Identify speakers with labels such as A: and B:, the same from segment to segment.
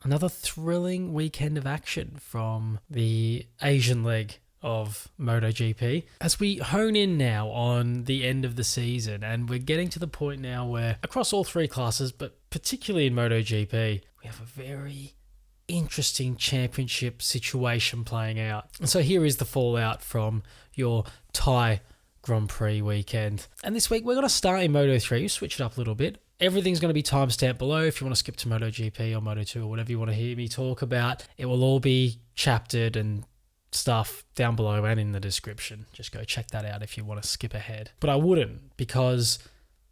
A: another thrilling weekend of action from the Asian leg of MotoGP as we hone in now on the end of the season, and we're getting to the point now where across all three classes, but particularly in MotoGP, we have a very interesting championship situation playing out. And so here is the fallout from your Tyre Grand Prix weekend. And this week we're going to start in Moto3, switch it up a little bit. Everything's going to be timestamped below if you want to skip to MotoGP or Moto2 or whatever you want to hear me talk about. It will all be chaptered and stuff down below and in the description. Just go check that out if you want to skip ahead. But I wouldn't, because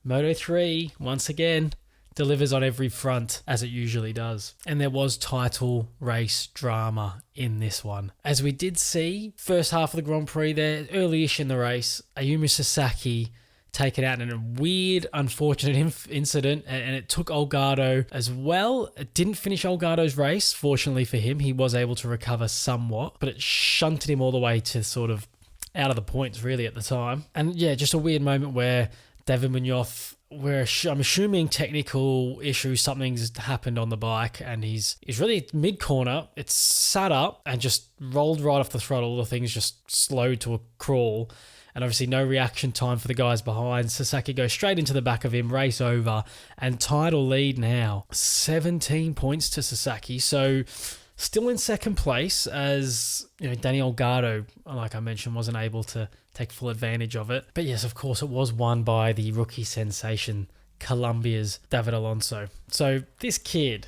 A: Moto3, once again, delivers on every front as it usually does. And there was title race drama in this one. As we did see, first half of the Grand Prix there, early-ish in the race, Ayumu Sasaki taken out in a weird, unfortunate incident, and it took Olgado as well. It didn't finish Olgado's race, fortunately for him. He was able to recover somewhat, but it shunted him all the way to sort of out of the points, really, at the time. And yeah, just a weird moment where David Munoz, where I'm assuming technical issues, something's happened on the bike, and he's really mid-corner. It's sat up and just rolled right off the throttle. The thing's just slowed to a crawl. And obviously no reaction time for the guys behind. Sasaki goes straight into the back of him, race over, and title lead now. 17 points to Sasaki. So still in second place as, Danny Olgado, like I mentioned, wasn't able to take full advantage of it. But yes, of course, it was won by the rookie sensation, Colombia's David Alonso. So this kid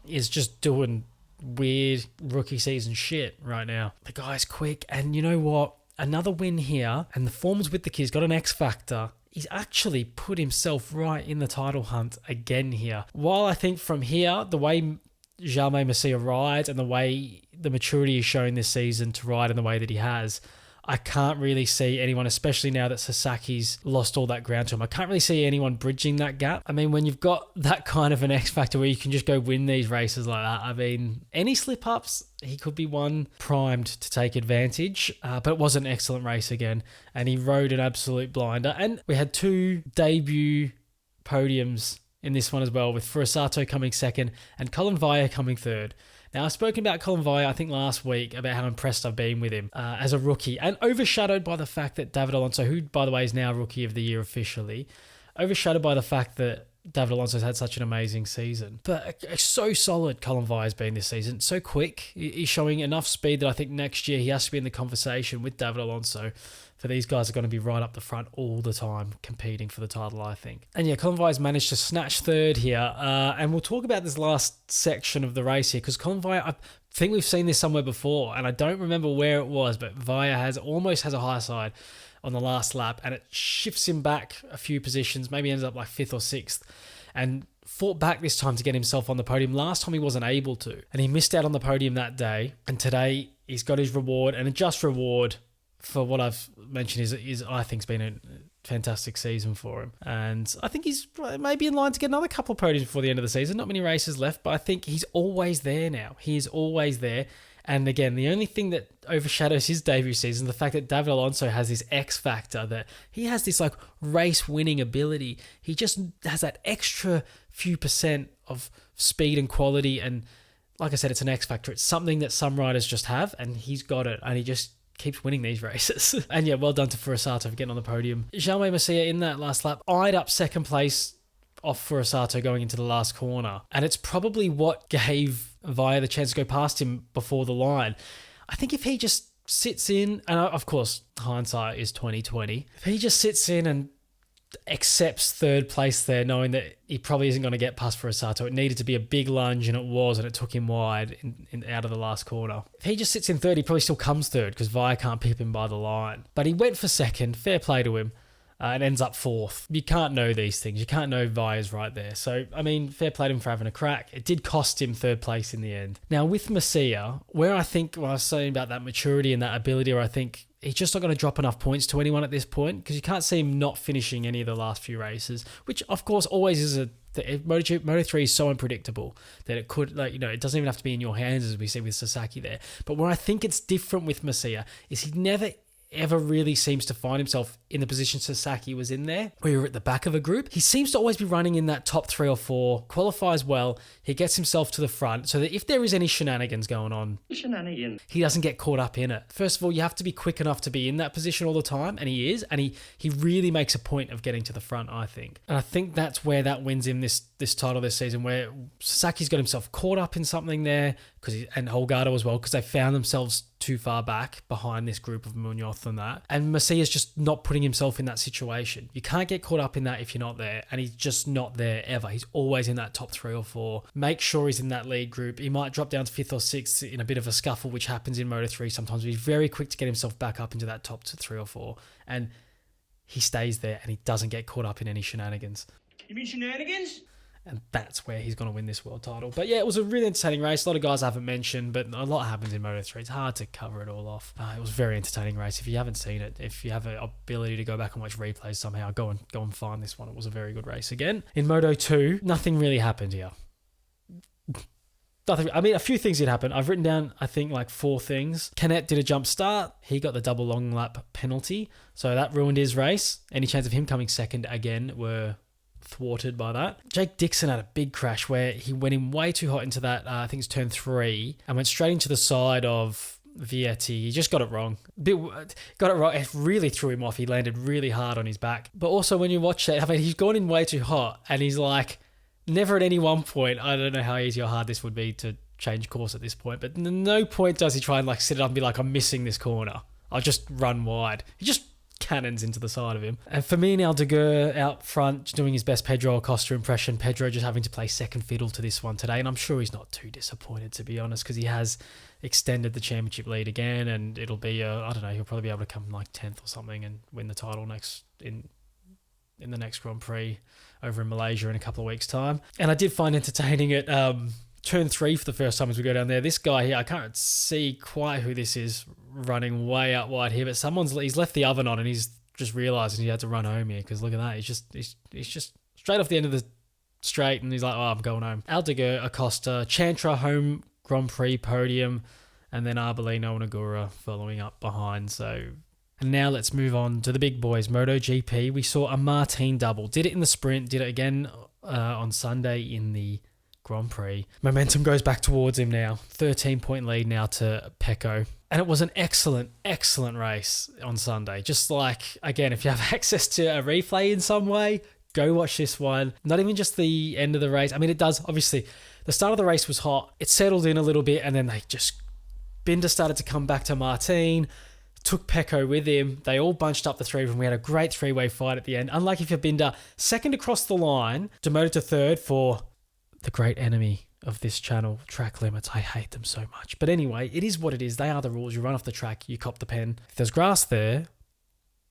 A: is just doing weird rookie season shit right now. The guy's quick, and you know what? Another win here, and the form's with the kid. He's got an X factor. He's actually put himself right in the title hunt again here. While I think from here, the way Jaume Masia rides and the way the maturity is shown this season to ride in the way that he has, I can't really see anyone, especially now that Sasaki's lost all that ground to him. I can't really see anyone bridging that gap. I mean, when you've got that kind of an X factor where you can just go win these races like that, I mean, any slip-ups, he could be one primed to take advantage, but it was an excellent race again, and he rode an absolute blinder. And we had two debut podiums in this one as well, with Furusato coming second and Colin Vaya coming third. Now, I've spoken about Colin Vaya, I think, last week, about how impressed I've been with him as a rookie, and overshadowed by the fact that David Alonso, who, by the way, is now Rookie of the Year officially, overshadowed by the fact that David Alonso's had such an amazing season. But so solid Colin Vaya's been this season, so quick. He's showing enough speed that I think next year he has to be in the conversation with David Alonso. For these guys are going to be right up the front all the time, competing for the title, I think. And yeah, Colin Vaya's managed to snatch third here. And we'll talk about this last section of the race here, because Colin Vaya, I think we've seen this somewhere before, and I don't remember where it was, but Vaya almost has a high side on the last lap, and it shifts him back a few positions, maybe ends up like 5th or 6th, and fought back this time to get himself on the podium. Last time he wasn't able to, and he missed out on the podium that day, and today he's got his reward, and a just reward for what I've mentioned is I think, has been a fantastic season for him. And I think he's maybe in line to get another couple of podiums before the end of the season. Not many races left, but I think he's always there now. He is always there. And again, the only thing that overshadows his debut season, the fact that David Alonso has this X factor, that he has this like race winning ability. He just has that extra few percent of speed and quality. And like I said, it's an X factor. It's something that some riders just have, and he's got it. And he just keeps winning these races. And yeah, well done to Furusato for getting on the podium. Jaume Masia in that last lap eyed up second place off Furusato going into the last corner. And it's probably what gave Vaya the chance to go past him before the line. I think if he just sits in, and of course, hindsight is 2020. If he just sits in and accepts third place there, knowing that he probably isn't going to get past Furusato. It needed to be a big lunge, and it was, and it took him wide in out of the last corner. If he just sits in third, he probably still comes third, because Vaya can't pip him by the line. But he went for second, fair play to him, and ends up fourth. You can't know these things. You can't know Vaya's right there. So, I mean, fair play to him for having a crack. It did cost him third place in the end. Now, with Masia, where I think, when I was saying about that maturity and that ability, where I think he's just not going to drop enough points to anyone at this point, because you can't see him not finishing any of the last few races, which of course always is Moto3 is so unpredictable that it could, it doesn't even have to be in your hands, as we see with Sasaki there. But where I think it's different with Masia is he never ever really seems to find himself in the position Sasaki was in there, where you're at the back of a group. He seems to always be running in that top 3 or 4, qualifies well, he gets himself to the front so that if there is any shenanigans going on, he doesn't get caught up in it. First of all, you have to be quick enough to be in that position all the time, and he is, and he really makes a point of getting to the front, I think. And I think that's where that wins him this title this season, where Sasaki's got himself caught up in something there, and Holgado as well, because they found themselves too far back behind this group of Munoz and that. And Macia's just not putting himself in that situation. You can't get caught up in that if you're not there, and he's just not there ever. He's always in that top 3 or 4. Make sure he's in that lead group. He might drop down to 5th or 6th in a bit of a scuffle, which happens in Moto3 sometimes. He's very quick to get himself back up into that top 3 or 4. And he stays there and he doesn't get caught up in any shenanigans.
B: You mean shenanigans?
A: And that's where he's going to win this world title. But yeah, it was a really entertaining race. A lot of guys I haven't mentioned, but a lot happens in Moto3. It's hard to cover it all off. It was a very entertaining race. If you haven't seen it, if you have an ability to go back and watch replays somehow, go and find this one. It was a very good race again. In Moto2, nothing really happened here. Nothing. I mean, a few things did happen. I've written down, I think, like 4 things. Canet did a jump start. He got the double long lap penalty. So that ruined his race. Any chance of him coming second again were thwarted by that. Jake Dixon had a big crash where he went in way too hot into that, I think it's turn 3, and went straight into the side of Vietti. He just got it wrong. Got it wrong. It really threw him off. He landed really hard on his back. But also when you watch it, I mean, he's gone in way too hot, and he's like, never at any one point, I don't know how easy or hard this would be to change course at this point, but no point does he try and like sit it up and be like, I'm missing this corner, I'll just run wide. He just cannons into the side of him. And for me, Aldeguer out front doing his best Pedro Acosta impression. Pedro just having to play second fiddle to this one today, and I'm sure he's not too disappointed, to be honest, because he has extended the championship lead again, and it'll be I don't know, he'll probably be able to come like 10th or something and win the title next in the next Grand Prix over in Malaysia in a couple of weeks' time. And I did find entertaining at turn 3 for the first time as we go down there. This guy here, I can't see quite who this is, running way out wide here, but he's left the oven on and he's just realising he had to run home here, because look at that, he's just straight off the end of the straight, and he's like, oh, I'm going home. Aldeguer, Acosta, Chantra home Grand Prix podium, and then Arbolino and Agura following up behind. So, and now let's move on to the big boys. MotoGP, we saw a Martín double. Did it in the sprint, did it again on Sunday in the Grand Prix. Momentum goes back towards him now. 13-point lead now to Pecco. And it was an excellent, excellent race on Sunday. Just like, again, if you have access to a replay in some way, go watch this one. Not even just the end of the race. I mean, it does, obviously, the start of the race was hot. It settled in a little bit, and then Binder started to come back to Martín, took Pecco with him. They all bunched up the 3 of them. We had a great 3-way fight at the end. Unlike if you're Binder, second across the line, demoted to third for the great enemy of this channel, track limits. I hate them so much. But anyway, it is what it is. They are the rules. You run off the track, you cop the pen. If there's grass there,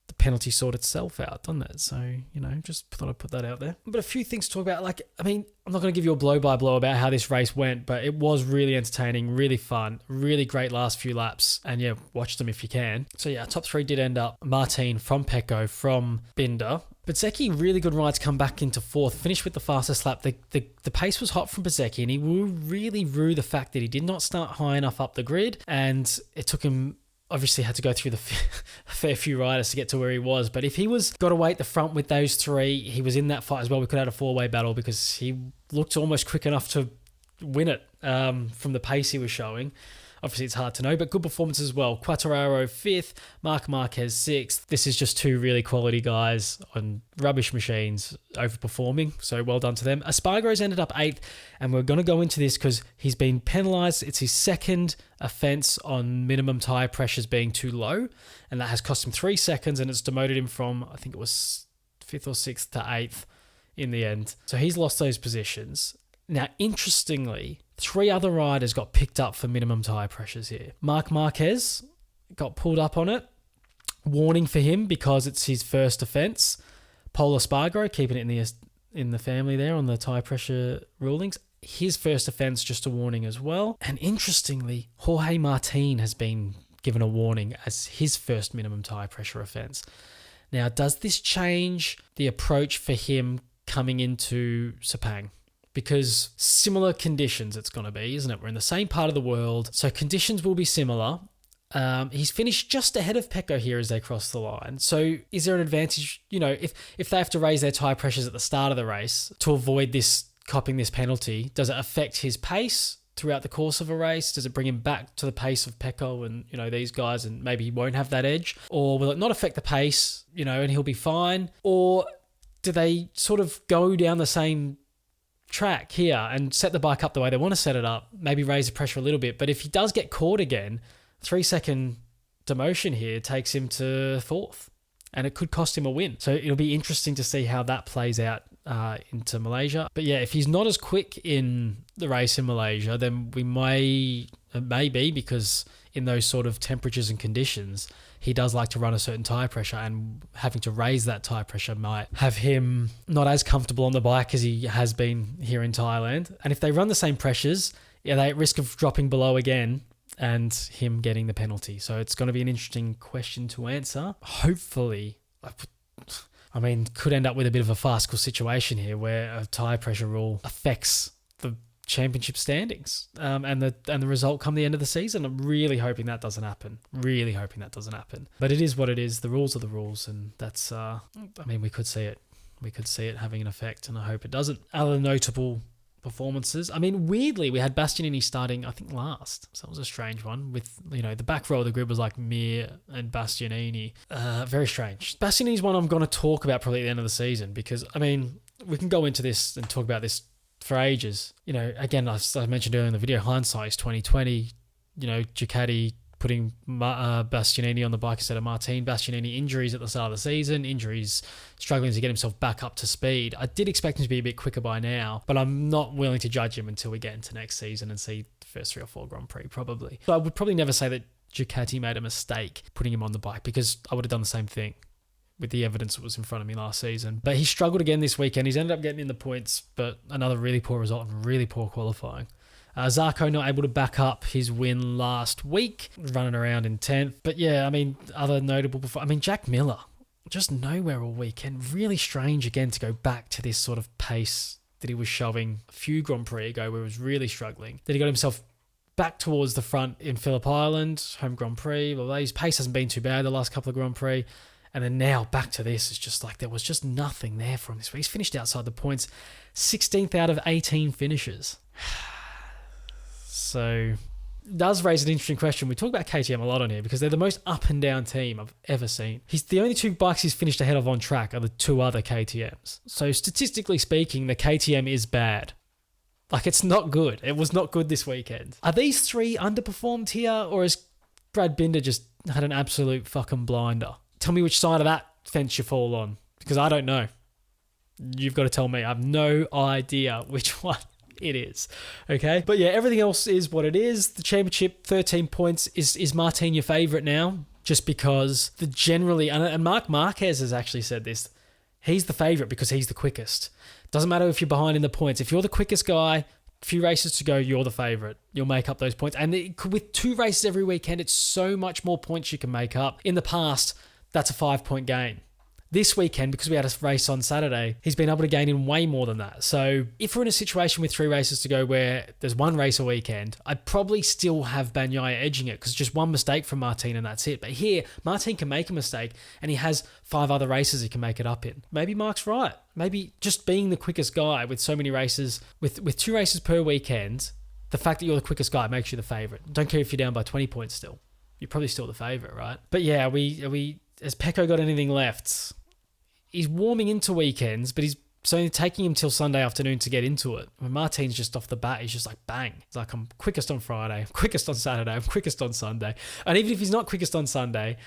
A: the penalty sort itself out, doesn't it? So, just thought I'd put that out there. But a few things to talk about. Like, I mean, I'm not going to give you a blow-by-blow about how this race went, but it was really entertaining, really fun, really great last few laps. And yeah, watch them if you can. So yeah, top 3 did end up Martín from Pecco, from Binder. Bezzecchi, really good ride to come back into 4th, finished with the fastest lap. The pace was hot from Bezzecchi, and he really rue the fact that he did not start high enough up the grid, and it took him, obviously had to go through a fair few riders to get to where he was. But if he got away at the front with those 3, he was in that fight as well. We could have had a 4-way battle, because he looked almost quick enough to win it from the pace he was showing. Obviously, it's hard to know, but good performance as well. Quartararo 5th, Marc Marquez 6th. This is just 2 really quality guys on rubbish machines overperforming, so well done to them. Espargaro's ended up 8th, and we're going to go into this because he's been penalised. It's his second offence on minimum tyre pressures being too low, and that has cost him 3 seconds, and it's demoted him from, I think it was 5th or 6th to 8th in the end. So he's lost those positions. Now, interestingly, 3 other riders got picked up for minimum tyre pressures here. Marc Marquez got pulled up on it. Warning for him because it's his first offence. Pol Espargaro, keeping it in the family there on the tyre pressure rulings. His first offence, just a warning as well. And interestingly, Jorge Martín has been given a warning as his first minimum tyre pressure offence. Now, does this change the approach for him coming into Sepang? Because similar conditions it's going to be, isn't it? We're in the same part of the world, so conditions will be similar. He's finished just ahead of Pecco here as they cross the line. So is there an advantage, if they have to raise their tyre pressures at the start of the race to avoid copping this penalty? Does it affect his pace throughout the course of a race? Does it bring him back to the pace of Pecco and, these guys, and maybe he won't have that edge? Or will it not affect the pace, and he'll be fine? Or do they sort of go down the same track here and set the bike up the way they want to set it up, maybe raise the pressure a little bit? But if he does get caught again, 3-second demotion here takes him to 4th, and it could cost him a win. So it'll be interesting to see how that plays out into Malaysia. But yeah, if he's not as quick in the race in Malaysia, then it may be because in those sort of temperatures and conditions, he does like to run a certain tyre pressure, and having to raise that tyre pressure might have him not as comfortable on the bike as he has been here in Thailand. And if they run the same pressures, are they at risk of dropping below again and him getting the penalty? So it's going to be an interesting question to answer. Hopefully, could end up with a bit of a farcical situation here where a tyre pressure rule affects the championship standings and the result come the end of the season. I'm really hoping that doesn't happen. But it is what it is. The rules are the rules, and that's we could see it. We could see it having an effect, and I hope it doesn't. Other notable performances. Weirdly, we had Bastianini starting, I think, last. So it was a strange one with, the back row of the grid was like Mir and Bastianini. Very strange. Bastianini's one I'm going to talk about probably at the end of the season because, we can go into this and talk about this for ages. Again, as I mentioned earlier in the video, hindsight is 2020. Ducati putting Bastianini on the bike instead of Martín. Bastianini injuries at the start of the season, struggling to get himself back up to speed. I did expect him to be a bit quicker by now, but I'm not willing to judge him until we get into next season and see the first 3 or 4 Grand Prix probably. So I would probably never say that Ducati made a mistake putting him on the bike, because I would have done the same thing with the evidence that was in front of me last season. But he struggled again this weekend. He's ended up getting in the points, but another really poor result and really poor qualifying. Zarco not able to back up his win last week, running around in 10th. But yeah, other notable Jack Miller, just nowhere all weekend. Really strange again to go back to this sort of pace that he was showing a few Grand Prix ago where he was really struggling. Then he got himself back towards the front in Phillip Island, home Grand Prix. Well, his pace hasn't been too bad the last couple of Grand Prix. And then now back to this. It's just like there was just nothing there for him this week. He's finished outside the points, 16th out of 18 finishes. So it does raise an interesting question. We talk about KTM a lot on here because they're the most up and down team I've ever seen. The only 2 bikes he's finished ahead of on track are the 2 other KTMs. So statistically speaking, the KTM is bad. It's not good. It was not good this weekend. Are these 3 underperformed here, or has Brad Binder just had an absolute fucking blinder? Tell me which side of that fence you fall on, because I don't know. You've got to tell me. I have no idea which one it is. Okay? But yeah, everything else is what it is. The championship, 13 points. Is Martin your favourite now? Just because and Marc Marquez has actually said this, he's the favourite because he's the quickest. Doesn't matter if you're behind in the points. If you're the quickest guy, a few races to go, you're the favourite. You'll make up those points. And with 2 races every weekend, it's so much more points you can make up. In the past, that's a 5-point gain. This weekend, because we had a race on Saturday, he's been able to gain in way more than that. So if we're in a situation with 3 races to go where there's 1 race a weekend, I'd probably still have Bagnaia edging it because just 1 mistake from Martin and that's it. But here, Martin can make a mistake and he has 5 other races he can make it up in. Maybe Mark's right. Maybe just being the quickest guy with so many races, with 2 races per weekend, the fact that you're the quickest guy makes you the favourite. Don't care if you're down by 20 points still. You're probably still the favourite, right? But yeah, has Pecco got anything left? He's warming into weekends, but it's only taking him till Sunday afternoon to get into it. When Martin's just off the bat, he's just like, bang. It's like, I'm quickest on Friday, I'm quickest on Saturday, I'm quickest on Sunday. And even if he's not quickest on Sunday,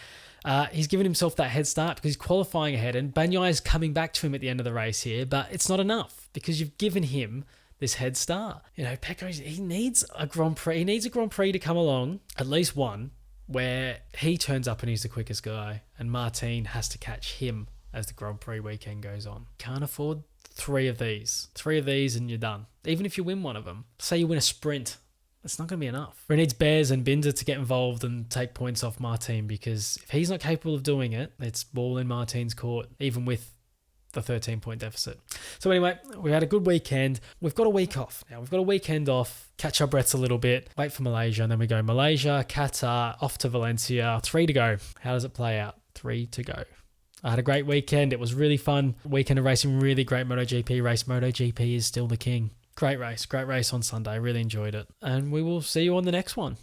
A: he's given himself that head start because he's qualifying ahead, and Bagnaia is coming back to him at the end of the race here, but it's not enough because you've given him this head start. Pecco, he needs a Grand Prix. He needs a Grand Prix to come along, at least one, where he turns up and he's the quickest guy, and Martin has to catch him as the Grand Prix weekend goes on. Can't afford 3 of these. 3 of these and you're done. Even if you win one of them. Say you win a sprint, it's not going to be enough. It needs Bears and Binder to get involved and take points off Martin, because if he's not capable of doing it, it's ball in Martin's court, even with the 13-point deficit. So anyway, we had a good weekend. We've got a week off now. We've got a weekend off, catch our breaths a little bit, wait for Malaysia, and then we go Malaysia, Qatar, off to Valencia, 3 to go. How does it play out? 3 to go. I had a great weekend. It was really fun. Weekend of racing, really great MotoGP race. MotoGP is still the king. Great race on Sunday. Really enjoyed it. And we will see you on the next one.